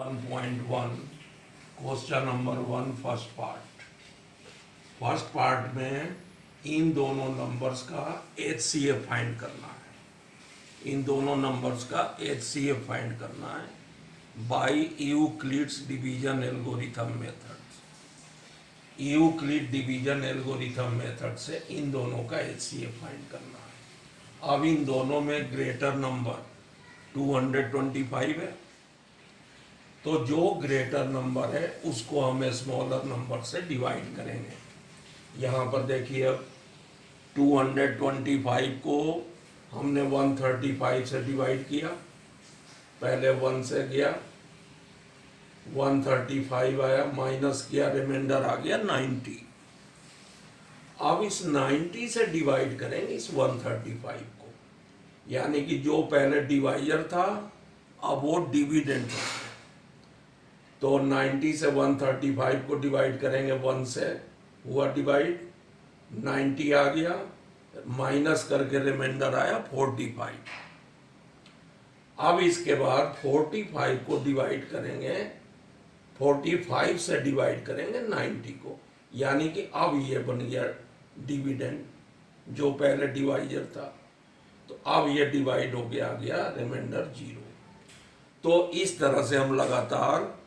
1.1 question number 1 first part में इन दोनों numbers का HCF फाइंड करना है। इन दोनों नंबर्स का HCF फाइंड करना है by Euclid's division algorithm method. Euclid division algorithm method से इन दोनों का HCF फाइंड करना है। अब इन दोनों में ग्रेटर नंबर 225 है, तो जो ग्रेटर नंबर है उसको हम स्मॉलर नंबर से डिवाइड करेंगे। यहाँ पर देखिए अब 225 को हमने 135 से डिवाइड किया, पहले 1 से गया 135 आया, माइनस किया, रिमाइंडर आ गया 90। अब इस 90 से डिवाइड करेंगे इस 135 को, यानी कि जो पहले डिवाइजर था अब वो डिविडेंड हो गया। तो 90 से 135 को डिवाइड करेंगे, 1 से हुआ डिवाइड, 90 आ गया, माइनस करके रिमाइंडर आया 45। अब इसके बाद 45 को डिवाइड करेंगे, 45 से डिवाइड करेंगे 90 को, यानी कि अब ये बन गया डिविडेंड जो पहले डिवाइजर था। तो अब ये डिवाइड हो गया, आ गया रिमाइंडर 0। तो इस तरह से हम लगातार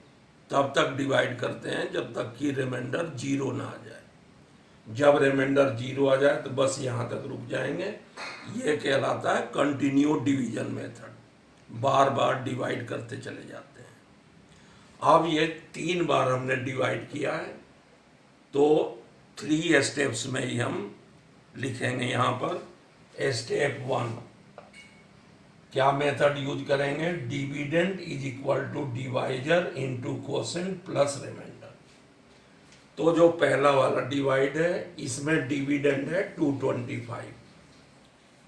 तब तक डिवाइड करते हैं जब तक कि रिमाइंडर 0 ना आ जाए। जब रिमाइंडर 0 आ जाए तो बस यहाँ तक रुक जाएंगे। ये कहलाता है कंटिन्यू डिवीजन मेथड, बार बार डिवाइड करते चले जाते हैं। अब ये 3 बार हमने डिवाइड किया है, तो 3 स्टेप्स में ही हम लिखेंगे। यहाँ पर स्टेप 1 क्या मेथड यूज करेंगे, dividend is equal to divisor into quotient plus remainder. तो जो पहला वाला डिवाइड है इसमें डिविडेंड है 225,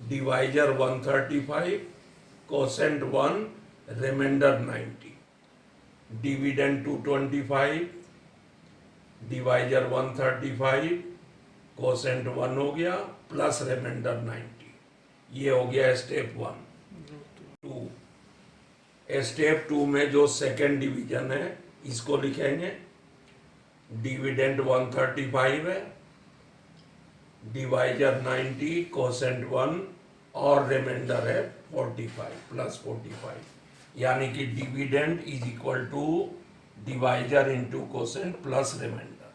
divisor 135, quotient 1, remainder 90। Dividend 225, divisor 135, quotient 1 हो गया, प्लस रिमाइंडर 90। ये हो गया स्टेप 1। स्टेप 2 में जो सेकेंड डिवीजन है इसको लिखेंगे, डिविडेंड 135 है, डिवाइजर 90, क्वोशेंट 1 और रिमाइंडर है 45 प्लस 45, यानी कि dividend is equal to divisor into quotient plus remainder.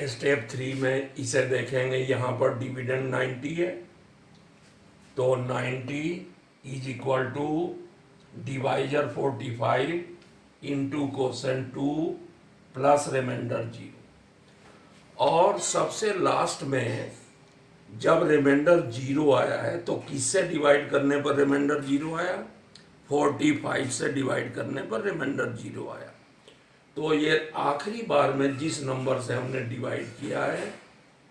Step 3 में इसे देखेंगे, यहाँ पर डिविडेंड 90 है, तो 90 is equal to divisor 45 into quotient 2 plus remainder 0। और सबसे लास्ट में जब रिमाइंडर 0 आया है तो किससे डिवाइड करने पर रिमाइंडर 0 आया, 45 से डिवाइड करने पर रिमाइंडर 0 आया। तो ये आखिरी बार में जिस नंबर से हमने डिवाइड किया है,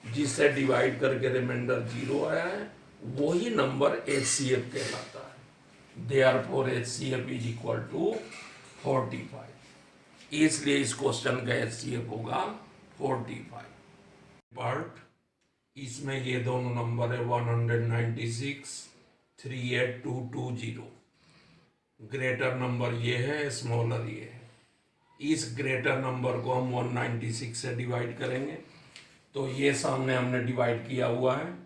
जिससे डिवाइड करके रिमाइंडर 0 आया है, वही नंबर HCF कहलाता है। Therefore HCF is equal to 45। इसलिए इस क्वेश्चन का HCF होगा 45। पार्ट इसमें ये दोनों नंबर है 196, 38220। ग्रेटर नंबर ये है, स्मॉलर ये है। इस ग्रेटर नंबर को हम 196 से डिवाइड करेंगे, तो ये सामने हमने डिवाइड किया हुआ है,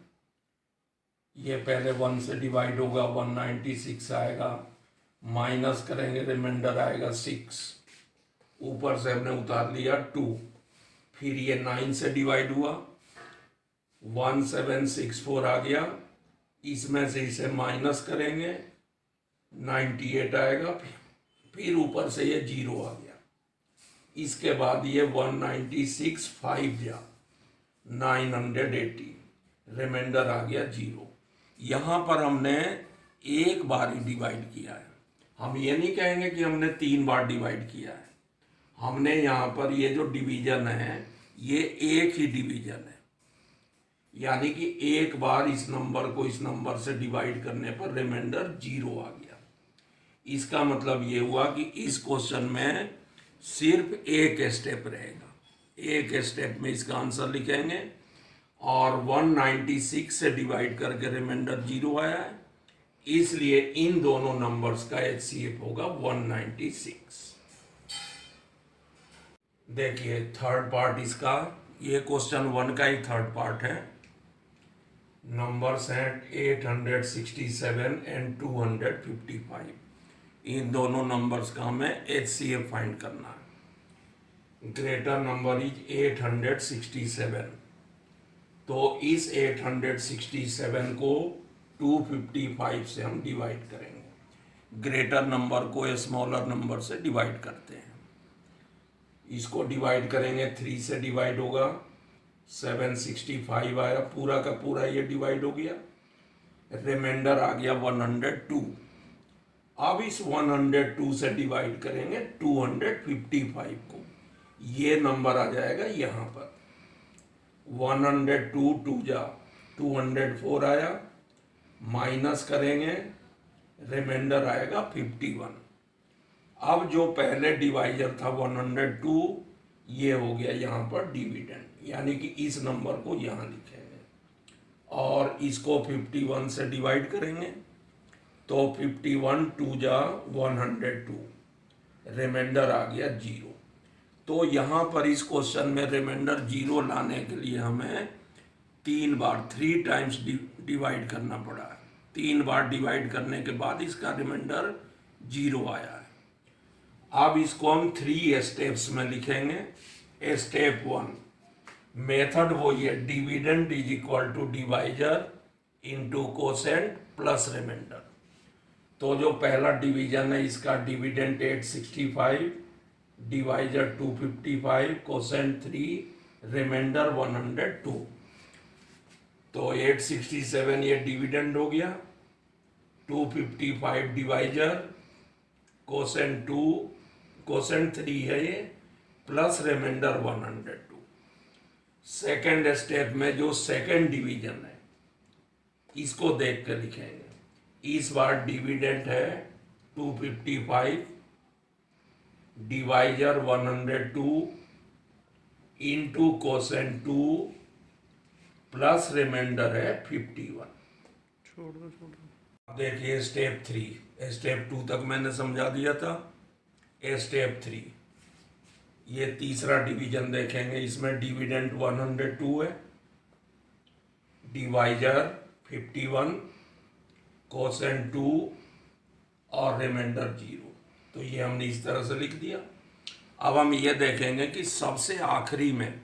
ये पहले 1 से डिवाइड होगा, 196 आएगा, माइनस करेंगे, रिमाइंडर आएगा 6, ऊपर से हमने उतार लिया 2, फिर ये 9 से डिवाइड हुआ, 1764 आ गया, इसमें से इसे माइनस करेंगे, 98 आएगा, फिर ऊपर से ये 0 आ गया। इसके बाद ये 196 5 जा 980, रिमाइंडर आ गया 0। यहाँ पर हमने एक बार ही डिवाइड किया है, हम ये नहीं कहेंगे कि हमने 3 बार डिवाइड किया है। हमने यहाँ पर ये जो डिवीजन है ये एक ही डिवीजन है, यानी कि एक बार इस नंबर को इस नंबर से डिवाइड करने पर रिमाइंडर 0 आ गया। इसका मतलब ये हुआ कि इस क्वेश्चन में सिर्फ एक स्टेप रहेगा, एक स्टेप में इसका आंसर लिखेंगे, और 196 से डिवाइड करके रिमाइंडर 0 आया है, इसलिए इन दोनों नंबर्स का HCF होगा 196। देखिए थर्ड पार्ट इसका, ये क्वेश्चन 1 का ही थर्ड पार्ट है। नंबर्स हैं 867 एंड 255। इन दोनों नंबर्स का हमें HCF फाइंड करना है। ग्रेटर नंबर इज 867, तो इस 867 को 255 से हम डिवाइड करेंगे। ग्रेटर नंबर को स्मॉलर नंबर से डिवाइड करते हैं। इसको डिवाइड करेंगे 3 से डिवाइड होगा, 765 आया, पूरा का पूरा ये डिवाइड हो गया। रिमाइंडर आ गया 102। अब इस 102 से डिवाइड करेंगे 255 को, ये नंबर आ जाएगा यहाँ पर। 102 2 जा 204 आया, माइनस करेंगे, रिमाइंडर आएगा 51। अब जो पहले डिवाइजर था 102, ये हो गया यहाँ पर डिविडेंड, यानी कि इस नंबर को यहाँ लिखेंगे और इसको 51 से डिवाइड करेंगे, तो 51 2 जा 102, रिमाइंडर आ गया 0। तो यहाँ पर इस क्वेश्चन में रिमाइंडर 0 लाने के लिए हमें 3 बार 3 टाइम्स डिवाइड करना पड़ा है। 3 बार डिवाइड करने के बाद इसका रिमाइंडर 0 आया है। अब इसको हम 3 स्टेप्स में लिखेंगे। स्टेप 1, मेथड वही है, dividend is equal to divisor into quotient plus remainder. तो जो पहला डिवीजन है इसका डिविडेंड 865, डिवाइजर 255, कोसेंट 3, रिमाइंडर 102। तो 867 ये डिविडेंड हो गया, 255 डिवाइजर, कोसेंट 2, कोसेंट 3 है ये, प्लस रिमाइंडर 102। सेकेंड स्टेप में जो सेकेंड डिवीजन है इसको देख कर लिखेंगे। इस बार डिविडेंड है 255, divisor 102 into quotient 2 plus remainder है 51। देखिए स्टेप 3, स्टेप 2 तक मैंने समझा दिया था। स्टेप 3, ये तीसरा डिवीजन देखेंगे। इसमें डिविडेंड 102 है, डिवाइजर 51, कोसेंट 2 और रिमाइंडर 0। तो ये हमने इस तरह से लिख दिया। अब हम ये देखेंगे कि सबसे आखिरी में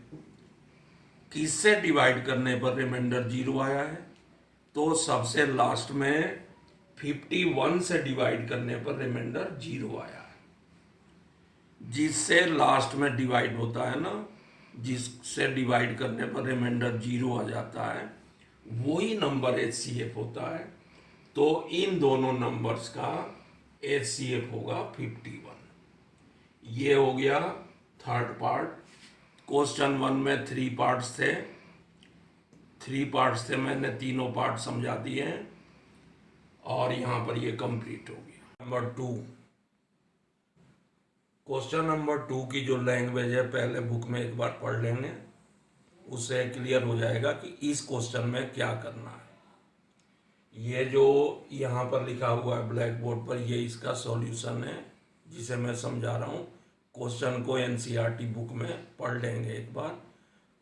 किससे डिवाइड करने पर रिमाइंडर 0 आया है। तो सबसे लास्ट में 51 से डिवाइड करने पर रिमाइंडर 0 आया है। जिससे लास्ट में डिवाइड होता है ना, जिससे डिवाइड करने पर रिमाइंडर 0 आ जाता है, वही नंबर HCF होता है। तो इन दोनों नंबर्स का HCF होगा 51। ये हो गया थर्ड पार्ट। क्वेश्चन 1 में 3 पार्ट्स थे, 3 पार्ट्स थे, मैंने तीनों पार्ट समझा दिए हैं और यहाँ पर ये कंप्लीट हो गया। नंबर 2, क्वेश्चन नंबर 2 की जो लैंग्वेज है पहले बुक में एक बार पढ़ लेंगे, उससे क्लियर हो जाएगा कि इस क्वेश्चन में क्या करना है। ये जो यहाँ पर लिखा हुआ है ब्लैक बोर्ड पर, ये इसका सॉल्यूशन है जिसे मैं समझा रहा हूँ। क्वेश्चन को NCERT बुक में पढ़ लेंगे एक बार,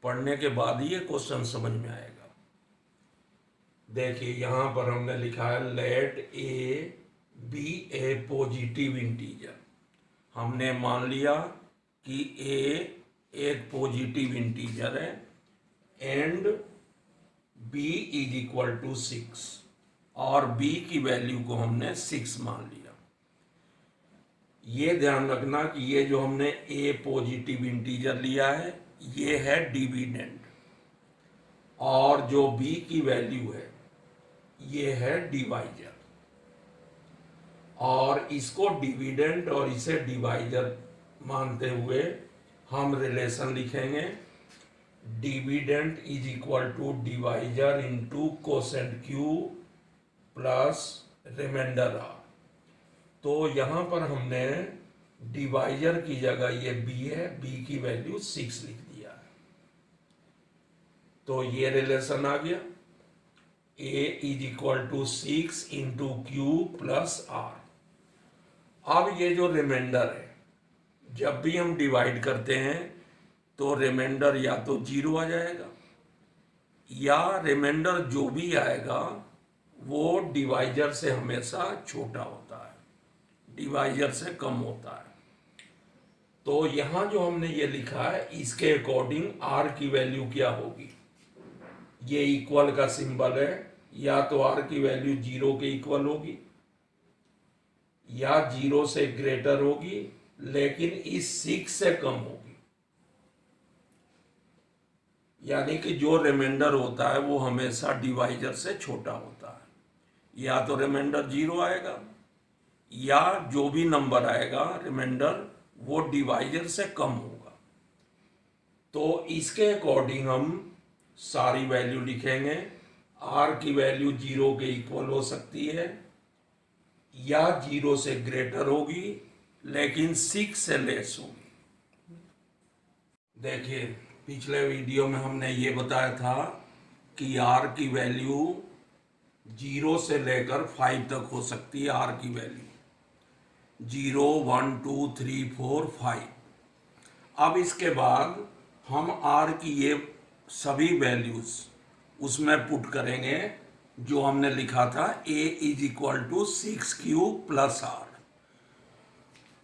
पढ़ने के बाद ही ये क्वेश्चन समझ में आएगा। देखिए यहाँ पर हमने लिखा है let A B a positive integer. हमने मान लिया कि A एक पॉजिटिव इंटीजर है and B is equal to 6, और B की वैल्यू को हमने 6 मान लिया। ये ध्यान रखना कि ये जो हमने A पॉजिटिव इंटीजर लिया है ये है डिविडेंड, और जो B की वैल्यू है ये है डिवाइजर। और इसको डिविडेंड और इसे डिवाइजर मानते हुए हम रिलेशन लिखेंगे, dividend is equal to divisor into quotient Q plus remainder R। तो यहाँ पर हमने डिवाइजर की जगह ये B है, B की वैल्यू 6 लिख दिया है। तो ये रिलेशन आ गया। a is equal to 6 into Q plus R. अब ये जो रिमाइंडर है, जब भी हम डिवाइड करते हैं तो रिमाइंडर या तो 0 आ जाएगा, या रिमाइंडर जो भी आएगा वो डिवाइजर से हमेशा छोटा होता है, डिवाइजर से कम होता है। तो यहाँ जो हमने ये लिखा है, इसके अकॉर्डिंग आर की वैल्यू क्या होगी, ये इक्वल का सिंबल है, या तो आर की वैल्यू 0 के इक्वल होगी या 0 से ग्रेटर होगी, लेकिन इस 6 से कम होगी। यानी कि जो रिमाइंडर होता है वो हमेशा डिवाइजर से छोटा होता है, या तो रिमाइंडर 0 आएगा या जो भी नंबर आएगा रिमाइंडर वो डिवाइजर से कम होगा। तो इसके अकॉर्डिंग हम सारी वैल्यू लिखेंगे। आर की वैल्यू 0 के इक्वल हो सकती है या 0 से ग्रेटर होगी, लेकिन 6 से लेस होगी। देखिए, पिछले वीडियो में हमने ये बताया था कि आर की वैल्यू 0 से लेकर 5 तक हो सकती है। आर की वैल्यू 0, 1, 2, 3, 4, 5। अब इसके बाद हम आर की ये सभी वैल्यूज उसमें पुट करेंगे जो हमने लिखा था, a is equal to 6q plus R.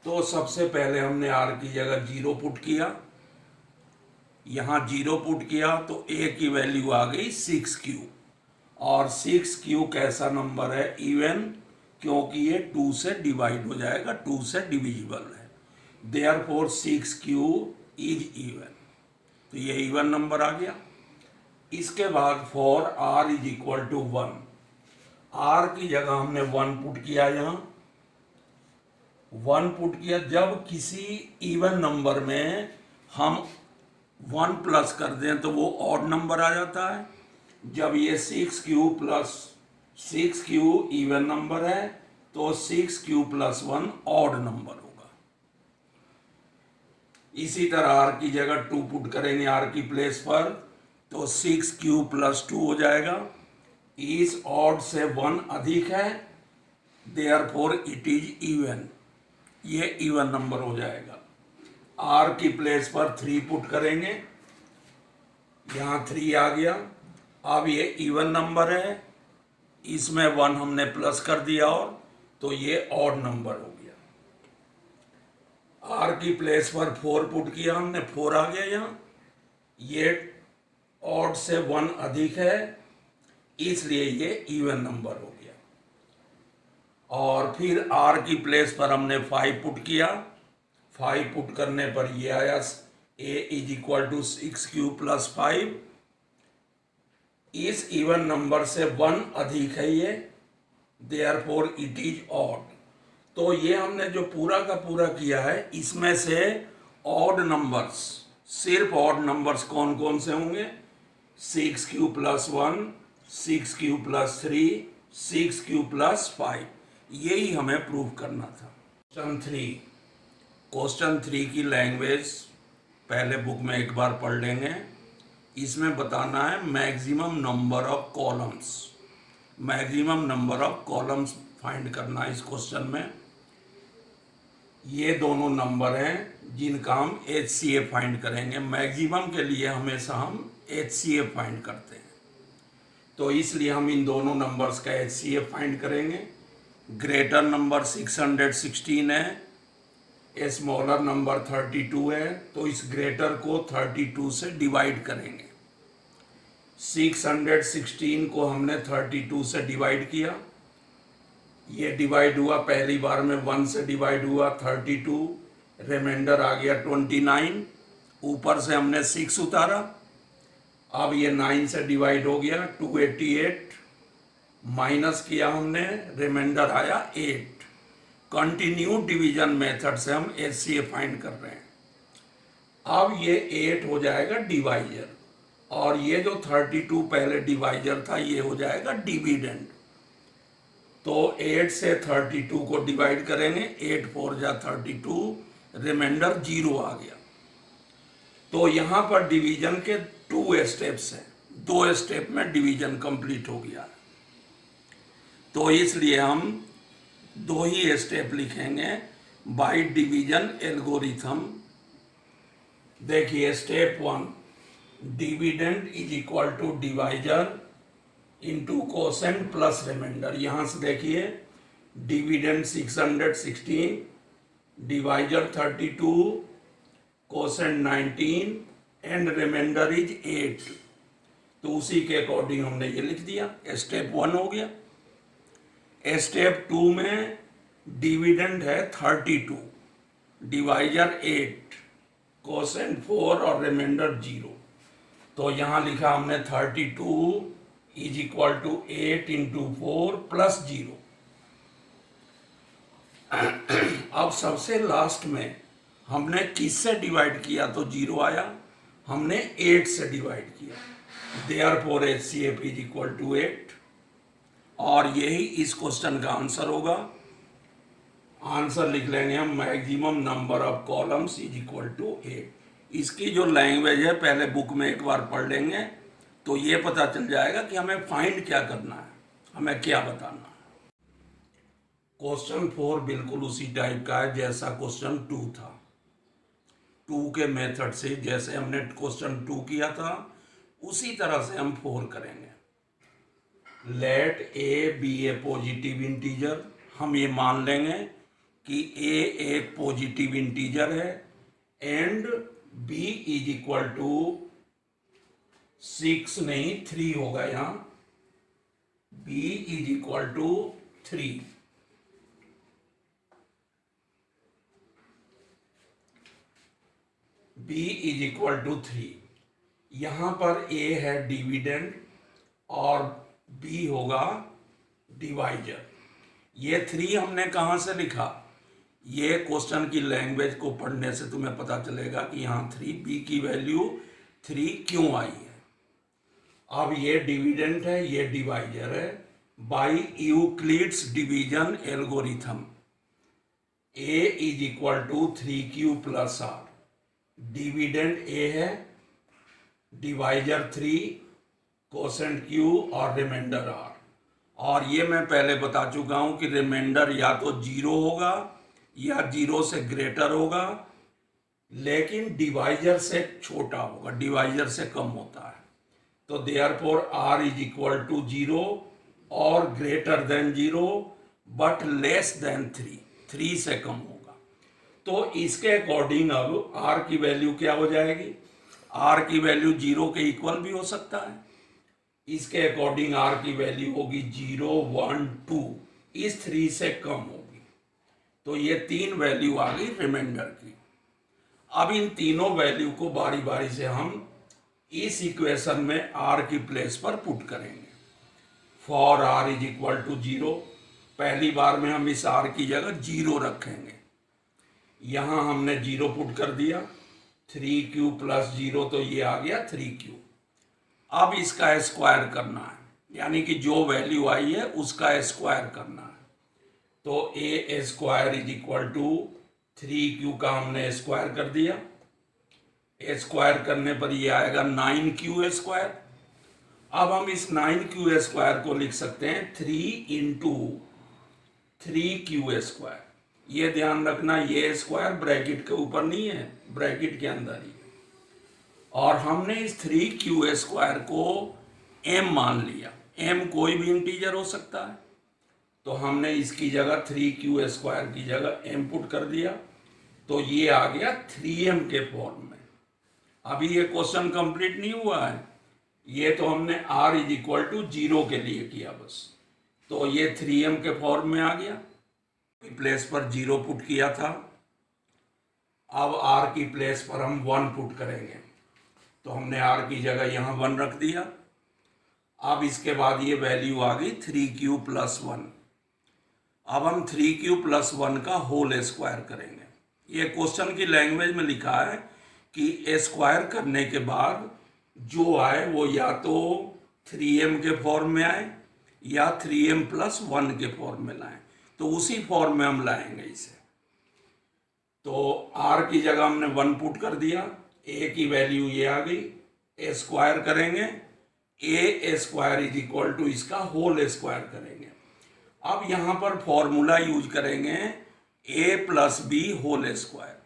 तो सबसे पहले हमने आर की जगह 0 पुट किया, यहाँ 0 पुट किया तो a की वैल्यू आ गई 6q, और 6q कैसा नंबर है, इवन, क्योंकि ये 2 से डिवाइड हो जाएगा, 2 से डिविजिबल है, देयरफॉर 6q इज इवन, तो ये इवन नंबर आ गया। इसके बाद for r is equal to 1, r की जगह हमने 1 पुट किया, यहाँ 1 पुट किया। जब किसी इवन नंबर में हम 1 प्लस कर दें तो वो ऑड नंबर आ जाता है। जब ये 6q plus 6q even number है तो 6q प्लस 1 ऑड नंबर होगा। इसी तरह r की जगह 2 पुट करेंगे r की प्लेस पर, तो 6q प्लस 2 हो जाएगा। इस ऑड से 1 अधिक है, देयरफॉर इट इज इवन, ये इवन नंबर हो जाएगा। r की प्लेस पर 3 पुट करेंगे, यहाँ 3 आ गया। अब ये इवन नंबर है, इसमें 1 हमने प्लस कर दिया, और तो ये ऑड नंबर हो गया। r की प्लेस पर 4 पुट किया हमने, 4 आ गया यहाँ, ये ऑड से 1 अधिक है, इसलिए ये इवन नंबर हो गया। और फिर r की प्लेस पर हमने 5 पुट किया, 5 पुट करने पर ये आया a is equal to 6q plus 5। इस इवन नंबर से 1 अधिक है ये, देयरफॉर इट इज ऑड। तो ये हमने जो पूरा का पूरा किया है, इसमें से ऑड नंबर्स, सिर्फ ऑड नंबर्स कौन कौन से होंगे, 6q plus 1, 6q plus 3, 6q plus 5, यही हमें प्रूव करना था। क्वेश्चन 3 की लैंग्वेज पहले बुक में एक बार पढ़ लेंगे। इसमें बताना है maximum number of columns, maximum number of columns find करना है इस क्वेश्चन में। ये दोनों नंबर हैं जिनका हम HCF फाइंड करेंगे। मैक्सिमम के लिए हमेशा हम HCF फाइंड करते हैं, तो इसलिए हम इन दोनों नंबर्स का HCF फाइंड करेंगे। ग्रेटर नंबर 616 है, स्मॉलर नंबर 32 है, तो इस ग्रेटर को 32 से डिवाइड करेंगे। 616 को हमने 32 से डिवाइड किया, ये डिवाइड हुआ, पहली बार में 1 से डिवाइड हुआ 32, रिमाइंडर आ गया 29, ऊपर से हमने 6 उतारा, अब ये 9 से डिवाइड हो गया 288, माइनस किया हमने, रिमाइंडर आया 8। कंटिन्यू डिवीजन मेथड से हम HCF फाइंड कर रहे हैं। अब ये 8 हो जाएगा डिवाइजर, और ये जो 32 पहले डिवाइजर था ये हो जाएगा डिविडेंड। तो 8 से 32 को डिवाइड करेंगे, 8 4 जा 32, रिमाइंडर 0 आ गया। तो यहाँ पर डिवीजन के 2 स्टेप्स हैं, 2 स्टेप में डिवीजन कंप्लीट हो गया। तो इसलिए हम दो ही स्टेप लिखेंगे बाय डिवीजन एल्गोरिथम। देखिए step 1, dividend is equal to divisor into quotient plus remainder. यहां से देखिए dividend 616, divisor 32, quotient 19 and remainder is 8। तो उसी के अकॉर्डिंग हमने ये लिख दिया, स्टेप 1 हो गया। स्टेप 2 में डिविडेंड है 32, डिवाइजर 8, कोसेंट 4 और रिमाइंडर 0। तो यहां लिखा हमने 32 is equal to 8 into 4 plus 0। अब सबसे लास्ट में हमने किससे डिवाइड किया तो 0 आया, हमने 8 से डिवाइड किया, therefore HCF is equal to 8। और यही इस क्वेश्चन का आंसर होगा। आंसर लिख लेंगे हम, maximum number of columns is equal to 8। इसकी जो लैंग्वेज है पहले बुक में एक बार पढ़ लेंगे तो ये पता चल जाएगा कि हमें फाइंड क्या करना है, हमें क्या बताना है। क्वेश्चन 4 बिल्कुल उसी टाइप का है जैसा क्वेश्चन 2 था। 2 के मेथड से जैसे हमने क्वेश्चन 2 किया था उसी तरह से हम 4 करेंगे। Let a b a positive integer. हम ये मान लेंगे कि ए एक पॉजिटिव इंटीजर है and b is equal to 6 नहीं 3 होगा यहां, b is equal to 3। B is equal to 3। यहां पर ए है डिविडेंड और बी होगा डिवाइजर। ये 3 हमने कहां से लिखा, ये क्वेश्चन की लैंग्वेज को पढ़ने से तुम्हें पता चलेगा कि यहाँ 3, बी की वैल्यू 3 क्यों आई है। अब ये डिविडेंड है, ये डिवाइजर है। By Euclid's division algorithm A is equal to 3q plus R. Dividend A है, डिवाइजर 3, कोसेंट q और रिमाइंडर r। और ये मैं पहले बता चुका हूं कि रिमाइंडर या तो 0 होगा या 0 से ग्रेटर होगा, लेकिन डिवाइजर से छोटा होगा, डिवाइजर से कम होता है। तो therefore r is equal to 0 और greater than 0 but less than 3 से कम होगा। तो इसके अकॉर्डिंग अब r की वैल्यू क्या हो जाएगी, r की वैल्यू 0 के इक्वल भी हो सकता है। इसके अकॉर्डिंग r की वैल्यू होगी 0, 1, 2, इस 3 से कम होगी। तो ये 3 वैल्यू आ गई रिमाइंडर की। अब इन तीनों वैल्यू को बारी बारी से हम इस इक्वेशन में r की प्लेस पर पुट करेंगे। For r is equal to 0, पहली बार में हम इस r की जगह 0 रखेंगे। यहां हमने 0 पुट कर दिया, 3q प्लस 0 तो ये आ गया 3q। अब इसका स्क्वायर करना है, यानी कि जो वैल्यू आई है उसका स्क्वायर करना है। तो A square is equal to 3q का हमने स्क्वायर कर दिया। स्क्वायर करने पर ये आएगा 9q स्क्वायर। अब हम इस 9q स्क्वायर को लिख सकते हैं 3 इंटू 3q स्क्वायर। ये ध्यान रखना, ये स्क्वायर ब्रैकेट के ऊपर नहीं है, ब्रैकेट के अंदर ही। और हमने इस 3q स्क्वायर को m मान लिया। m कोई भी इंटीजर हो सकता है, तो हमने इसकी जगह 3q स्क्वायर की जगह m पुट कर दिया। तो ये आ गया 3m के फॉर्म में। अभी ये क्वेश्चन कंप्लीट नहीं हुआ है, ये तो हमने r इज इक्वल टू 0 के लिए किया बस। तो ये 3m के फॉर्म में आ गया, प्लेस पर 0 पुट किया था। अब r की प्लेस पर हम 1 पुट करेंगे, तो हमने r की जगह यहाँ 1 रख दिया। अब इसके बाद ये वैल्यू आ गई 3q प्लस 1। अब हम 3q प्लस 1 का होल स्क्वायर करेंगे। ये क्वेश्चन की लैंग्वेज में लिखा है कि स्क्वायर करने के बाद जो आए वो या तो 3m के फॉर्म में आए या 3m प्लस 1 के फॉर्म में लाएं। तो उसी फॉर्म में हम लाएंगे इसे। तो r की जगह हमने 1 पुट कर दिया, a की वैल्यू ये आ गई। स्क्वायर करेंगे, a square is equal to इसका होल स्क्वायर करेंगे। अब यहाँ पर फॉर्मूला यूज करेंगे A plus B whole square,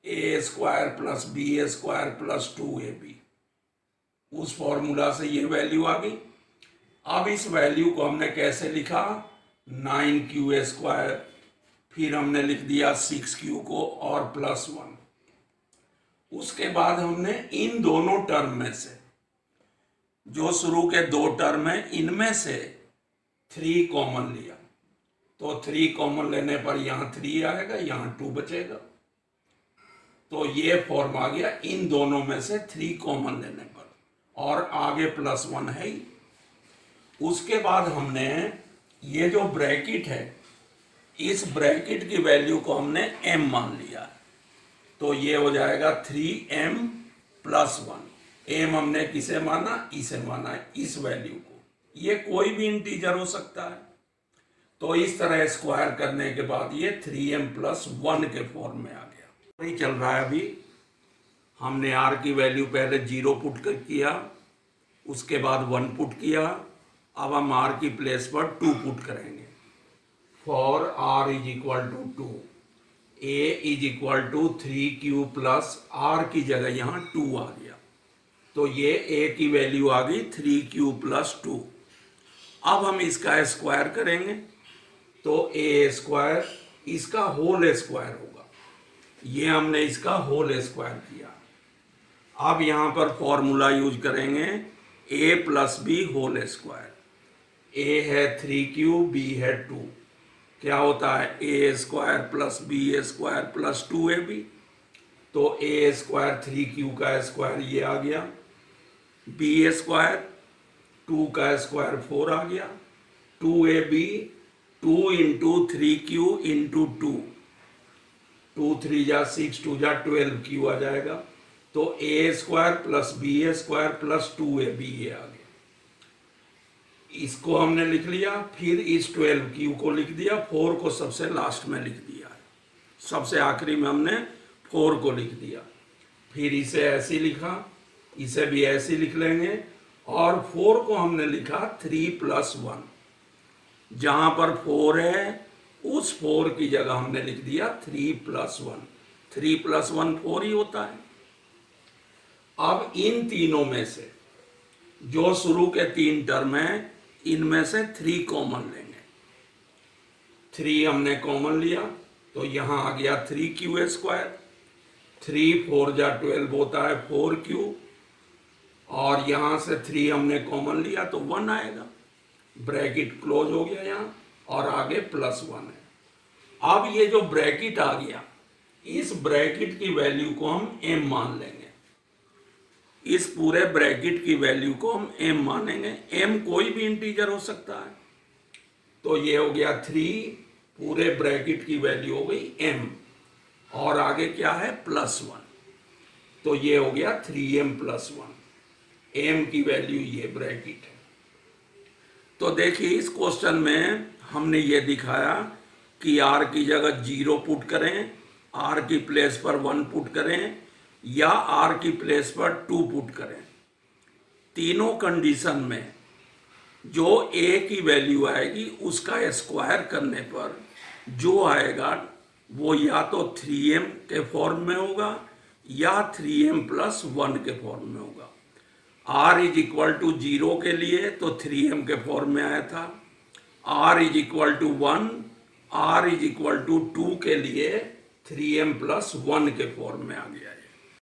A square plus B square plus 2ab। उस फॉर्मूला से ये वैल्यू आ गई। अब इस वैल्यू को हमने कैसे लिखा, 9q स्क्वायर, फिर हमने लिख दिया 6q को और प्लस 1। उसके बाद हमने इन दोनों टर्म में से, जो शुरू के दो टर्म है, इनमें से 3 कॉमन लिया। तो 3 कॉमन लेने पर यहाँ 3 आएगा, यहाँ 2 बचेगा। तो ये फॉर्म आ गया इन दोनों में से 3 कॉमन लेने पर, और आगे प्लस 1 है ही। उसके बाद हमने ये जो ब्रैकेट है, इस ब्रैकेट की वैल्यू को हमने m मान लिया। तो ये हो जाएगा 3m प्लस 1। m हमने किसे माना, इसे माना है, इस वैल्यू को। ये कोई भी इंटीजर हो सकता है। तो इस तरह स्क्वायर करने के बाद ये 3m प्लस 1 के फॉर्म में आ गया। नहीं चल रहा है अभी। हमने r की वैल्यू पहले 0 पुट कर किया, उसके बाद 1 पुट किया। अब हम r की प्लेस पर 2 पुट करेंगे। For r is equal to 2, a is equal to 3q plus r की जगह यहाँ 2 आ गया। तो ये a की वैल्यू आ गई 3q प्लस 2। अब हम इसका स्क्वायर करेंगे, तो a स्क्वायर, इसका होल स्क्वायर होगा। ये हमने इसका होल स्क्वायर किया। अब यहाँ पर फॉर्मूला यूज करेंगे a plus B whole square. a है 3q, b है 2। क्या होता है, a square plus b square plus 2ab। तो a स्क्वायर 3q का स्क्वायर ये आ गया, b स्क्वायर 2 का स्क्वायर 4 आ गया, 2ab 2 इंटू 3q इंटू 2, 2 3 जा 6, 2 जा 12q आ जाएगा। तो a square plus b square plus 2ab ये आ गया। इसको हमने लिख लिया। फिर इस 12q को लिख दिया, 4 को सबसे लास्ट में लिख दिया है, सबसे आखिरी में हमने 4 को लिख दिया। फिर इसे ऐसे लिखा, इसे भी ऐसे लिख लेंगे, और 4 को हमने लिखा 3 प्लस 1। जहां पर 4 है उस 4 की जगह हमने लिख दिया 3 प्लस 1। 3 प्लस 1 4 ही होता है। अब इन तीनों में से जो शुरू के 3 टर्म है, इनमें से 3 कॉमन लेंगे। 3 हमने कॉमन लिया, तो यहां आ गया 3q स्क्वायर। 3 4 जा 12 होता है 4q, और यहां से 3 हमने कॉमन लिया तो 1 आएगा। ब्रैकेट क्लोज हो गया यहाँ, और आगे प्लस 1 है। अब ये जो ब्रैकेट आ गया, इस ब्रैकेट की वैल्यू को हम m मान लेंगे। इस पूरे ब्रैकेट की वैल्यू को हम m मानेंगे। m कोई भी इंटीजर हो सकता है। तो ये हो गया 3, पूरे ब्रैकेट की वैल्यू हो गई m, और आगे क्या है प्लस 1। तो ये हो गया 3m प्लस 1। m की वैल्यू ये ब्रैकेट है। तो देखिए इस क्वेश्चन में हमने ये दिखाया कि r की जगह 0 पुट करें, r की प्लेस पर 1 पुट करें, या r की प्लेस पर 2 पुट करें। तीनों कंडीशन में जो a की वैल्यू आएगी उसका स्क्वायर करने पर जो आएगा वो या तो 3m के फॉर्म में होगा या 3m प्लस 1 के फॉर्म में होगा। r इज इक्वल टू 0 के लिए तो 3m के फॉर्म में आया था। r is equal to 1, r is equal to 2 के लिए 3m प्लस 1 के फॉर्म में आ गया है।